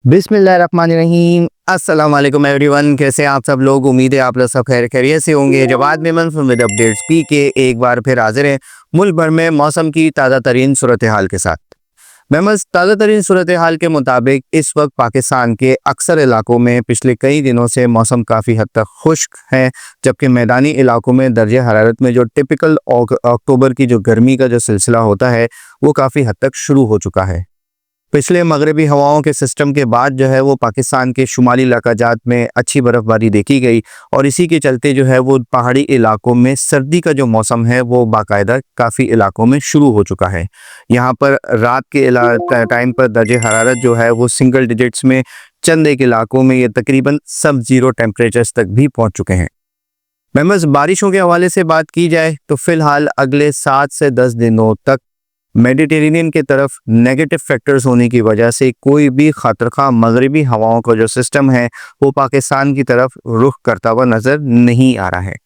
बिस्मिल्लाहिर्रहमानिर्रहीम। अस्सलाम वालेकुम एवरीवन, कैसे हैं आप सब लोग। उम्मीद है आप लोग सब खैर खैरियत से होंगे। Jawad Memon with updates P K एक बार फिर हाजिर हैं मुल्क भर में मौसम की ताज़ा तरीन सूरत हाल के साथ। मेमस ताज़ा तरीन सूरत हाल के मुताबिक इस वक्त पाकिस्तान के अक्सर इलाकों में पिछले कई दिनों से मौसम काफ़ी हद तक खुश्क है, जबकि मैदानी इलाकों में दर्जे हरारत में जो टिपिकल अक्टूबर की जो गर्मी का जो सिलसिला होता है वो काफ़ी हद तक शुरू हो चुका है। पिछले मगरबी हवाओं के सिस्टम के बाद जो है वो पाकिस्तान के शुमाली इलाकाजात में अच्छी बर्फ़बारी देखी गई और इसी के चलते जो है वो पहाड़ी इलाकों में सर्दी का जो मौसम है वो बाकायदा काफ़ी इलाकों में शुरू हो चुका है। यहाँ पर रात के टाइम पर दर्जे हरारत जो है वो सिंगल डिजिट्स में, चंद एक इलाकों में ये तकरीबन सब ज़ीरो टेम्परेचर्स तक भी पहुँच चुके हैं। मेंबर्स, बारिशों के हवाले से बात की जाए तो फ़िलहाल अगले 7 से 10 दिनों तक मेडिटेरेनियन की तरफ नेगेटिव फैक्टर्स होने की वजह से कोई भी खतरखा मगरबी हवाओं का जो सिस्टम है वो पाकिस्तान की तरफ रुख करता हुआ नज़र नहीं आ रहा है।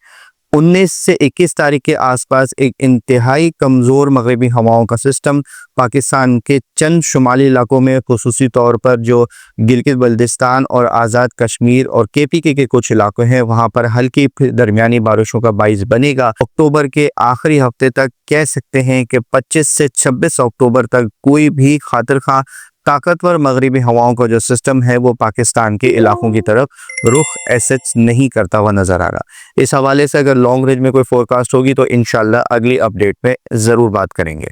19 से 21 तारीख के आसपास एक इंतहाई कमज़ोर मगरबी हवाओं का सिस्टम पाकिस्तान के चंद शुमाली इलाकों में, खुसूसी तौर पर जो गिलगित बल्तिस्तान और आज़ाद कश्मीर और केपीके के कुछ इलाके हैं वहाँ पर हल्की दरमियानी बारिशों का बाइस बनेगा। अक्टूबर के आखिरी हफ्ते तक कह सकते हैं कि 25 से 26 अक्टूबर तक कोई भी खातिर ताकतवर मगरबी हवाओं का जो सिस्टम है वो पाकिस्तान के इलाकों की तरफ रुख एसेट्स नहीं करता हुआ नज़र आ रहा। इस हवाले से अगर लॉन्ग रेंज में कोई फोरकास्ट होगी तो इंशाल्लाह अगली अपडेट में ज़रूर बात करेंगे।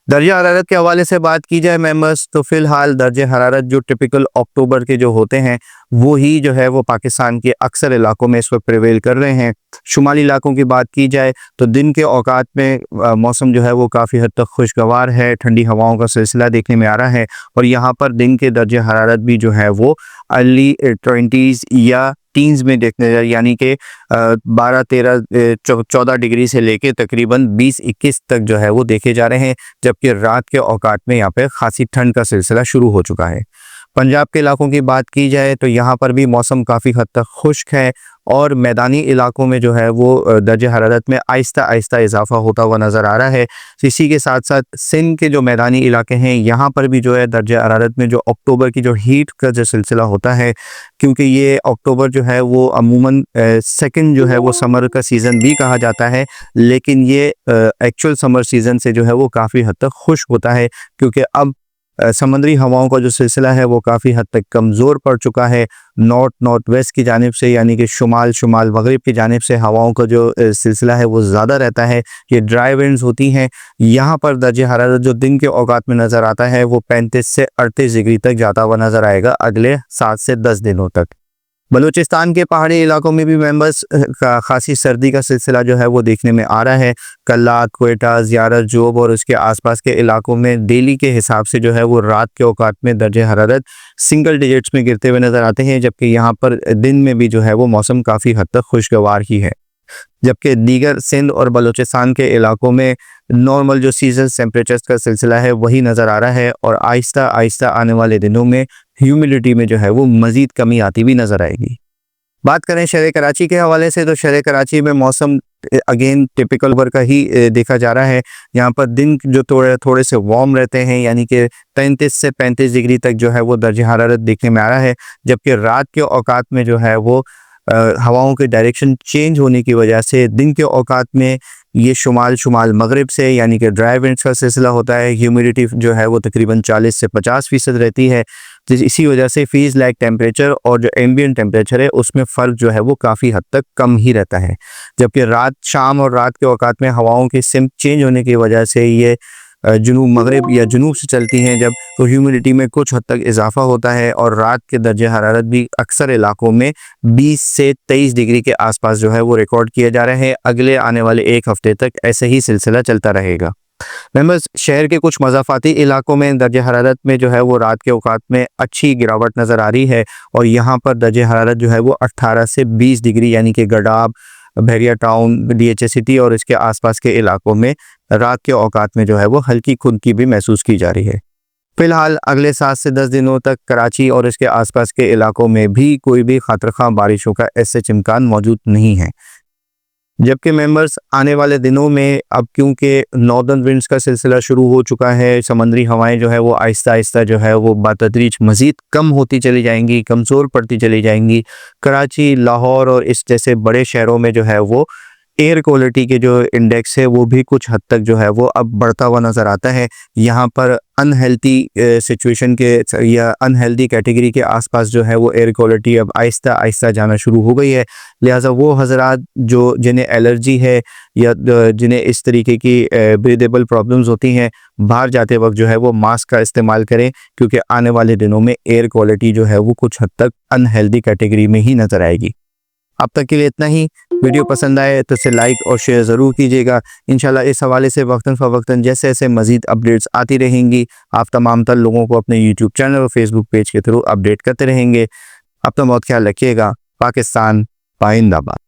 दर्जा हरारत के हवाले से बात की जाए मेंबर्स, तो फिलहाल दर्जे हरारत जो टिपिकल अक्टूबर के जो होते हैं वो ही जो है वो पाकिस्तान के अक्सर इलाकों में इस वक्त प्रिवेल कर रहे हैं। शुमाली इलाकों की बात की जाए तो दिन के औकात में मौसम जो है वो काफ़ी हद तक खुशगवार है, ठंडी हवाओं का सिलसिला देखने में आ रहा है और यहाँ पर दिन के दर्जे हरारत भी जो है वो अर्ली 20s या टीन्स में देखने जाए, यानी कि 12, 13, 14 डिग्री से लेके तकरीबन 20-21 तक जो है वो देखे जा रहे हैं, जबकि रात के औकात में यहाँ पे खासी ठंड का सिलसिला शुरू हो चुका है। पंजाब के इलाकों की बात की जाए तो यहाँ पर भी मौसम काफ़ी हद तक खुश्क है और मैदानी इलाकों में जो है वो दर्जे हरारत में आहिस्ता आहिस्ता इजाफा होता हुआ नज़र आ रहा है। इसी के साथ साथ सिंध के जो मैदानी इलाके हैं यहाँ पर भी जो है दर्जे हरारत में जो अक्टूबर की जो हीट का जो सिलसिला होता है, क्योंकि ये अक्टूबर जो है वो अमूमन सेकंड जो है वो समर का सीज़न भी कहा जाता है, लेकिन ये एक्चुअल समर सीज़न से जो है वो काफ़ी हद तक खुश्क होता है, क्योंकि अब समुद्री हवाओं का जो सिलसिला है वो काफ़ी हद तक कमज़ोर पड़ चुका है। नॉर्थ वेस्ट की जानिब से, यानी कि शुमाल मगरिब की जानिब से हवाओं का जो सिलसिला है वो ज़्यादा रहता है। ये ड्राई विंड्स होती हैं। यहाँ पर दर्जे हरारत जो दिन के औकात में नज़र आता है वो 35 से 38 डिग्री तक जाता हुआ नज़र आएगा अगले 7 से 10 दिनों तक। बलूचिस्तान के पहाड़ी इलाकों में भी मेंबर्स खासी सर्दी का सिलसिला जो है वो देखने में आ रहा है। कल्लात, क्वेटा, ज़ियारत, जोब और उसके आसपास के इलाकों में डेली के हिसाब से जो है वो रात के औकात में दर्जे हरारत सिंगल डिजिट्स में गिरते हुए नज़र आते हैं, जबकि यहाँ पर दिन में भी जो है वो मौसम काफ़ी हद तक खुशगवार ही है। जबकि दीगर सिंध और बलूचिस्तान के इलाकों में नॉर्मल जो सीजन टेम्परेचर्स का सिलसिला है वही नज़र आ रहा है और आहिस्ता आहिस्ता आने वाले दिनों में ह्यूमिडिटी में जो है वो मज़ीद कमी आती भी नज़र आएगी। बात करें शहर कराची के हवाले से तो शहर कराची में मौसम अगेन टिपिकल वर्क का ही देखा जा रहा है। यहाँ पर दिन जो थोड़े से वार्म रहते हैं, यानी कि 33 से 35 डिग्री तक जो है वो दर्जे हरारत देखने में आ रहा है, जबकि रात के औकात में जो है वो हवाओं के डायरेक्शन चेंज होने की वजह से दिन के औकात में ये शुमाल मगरिब से, यानी कि ड्राई विंड्स का सिलसिला होता है। ह्यूमिडिटी जो है वो तकरीबन 40 से 50% रहती है, तो इसी वजह से फीस लाइक टेम्परेचर और जो एम्बिएंट टेम्परेचर है उसमें फ़र्क जो है वो काफ़ी हद तक कम ही रहता है। जबकि शाम और रात के औकात में हवाओं की सिमत चेंज होने की वजह से ये जुनूब मगरिब या जुनूब से चलती हैं जब, तो ह्यूमिडिटी में कुछ हद तक इजाफा होता है और रात के दर्जे हरारत भी अक्सर इलाकों में 20 से 23 डिग्री के आसपास जो है वो रिकॉर्ड किए जा रहे हैं। अगले आने वाले एक हफ्ते तक ऐसे ही सिलसिला चलता रहेगा। मेंबर्स, शहर के कुछ मज़ाफ़ाती इलाकों में दर्जे हरारत में जो है वो रात के औकात में अच्छी गिरावट नज़र आ रही है और यहाँ पर दर्जे हरारत जो है वो 18 से 20 डिग्री, यानी कि गडाब, बहरिया टाउन, DHA सिटी और इसके आसपास के इलाकों में रात के औकात में जो है वो हल्की खुनकी भी महसूस की जा रही है। फिलहाल अगले 7 से 10 दिनों तक कराची और इसके आसपास के इलाकों में भी कोई भी खतरखा बारिशों का ऐसे इम्कान मौजूद नहीं है। जबकि मेंबर्स आने वाले दिनों में अब क्योंकि नॉर्दर्न विंड्स का सिलसिला शुरू हो चुका है, समंदरी हवाएं जो है वो आहिस्ता आहिस्ता जो है वो बतदरीज मज़ीद कम होती चली जाएंगी, कमज़ोर पड़ती चली जाएंगी। कराची, लाहौर और इस जैसे बड़े शहरों में जो है वो एयर क्वालिटी के जो इंडेक्स है वो भी कुछ हद तक जो है वो अब बढ़ता हुआ नज़र आता है। यहाँ पर अनहेल्दी सिचुएशन के या अनहेल्दी कैटेगरी के आसपास जो है वो एयर क्वालिटी अब आहिस्ता आहिस्ता जाना शुरू हो गई है। लिहाजा वो हजरात जो जिन्हें एलर्जी है या जिन्हें इस तरीके की ब्रीदेबल प्रॉब्लम्स होती हैं, बाहर जाते वक्त जो है वो मास्क का इस्तेमाल करें, क्योंकि आने वाले दिनों में एयर क्वालिटी जो है वो कुछ हद तक अनहेल्दी कैटेगरी में ही नज़र आएगी। अब तक के लिए इतना ही। वीडियो पसंद आए तो इसे लाइक और शेयर ज़रूर कीजिएगा। इंशाल्लाह इस हवाले से वक्तन फ़वक्तन जैसे जैसे मज़ीद अपडेट्स आती रहेंगी, आप तमाम तर लोगों को अपने यूट्यूब चैनल और फेसबुक पेज के थ्रू अपडेट करते रहेंगे। अपना बहुत ख्याल रखिएगा। पाकिस्तान पाइंदाबाद।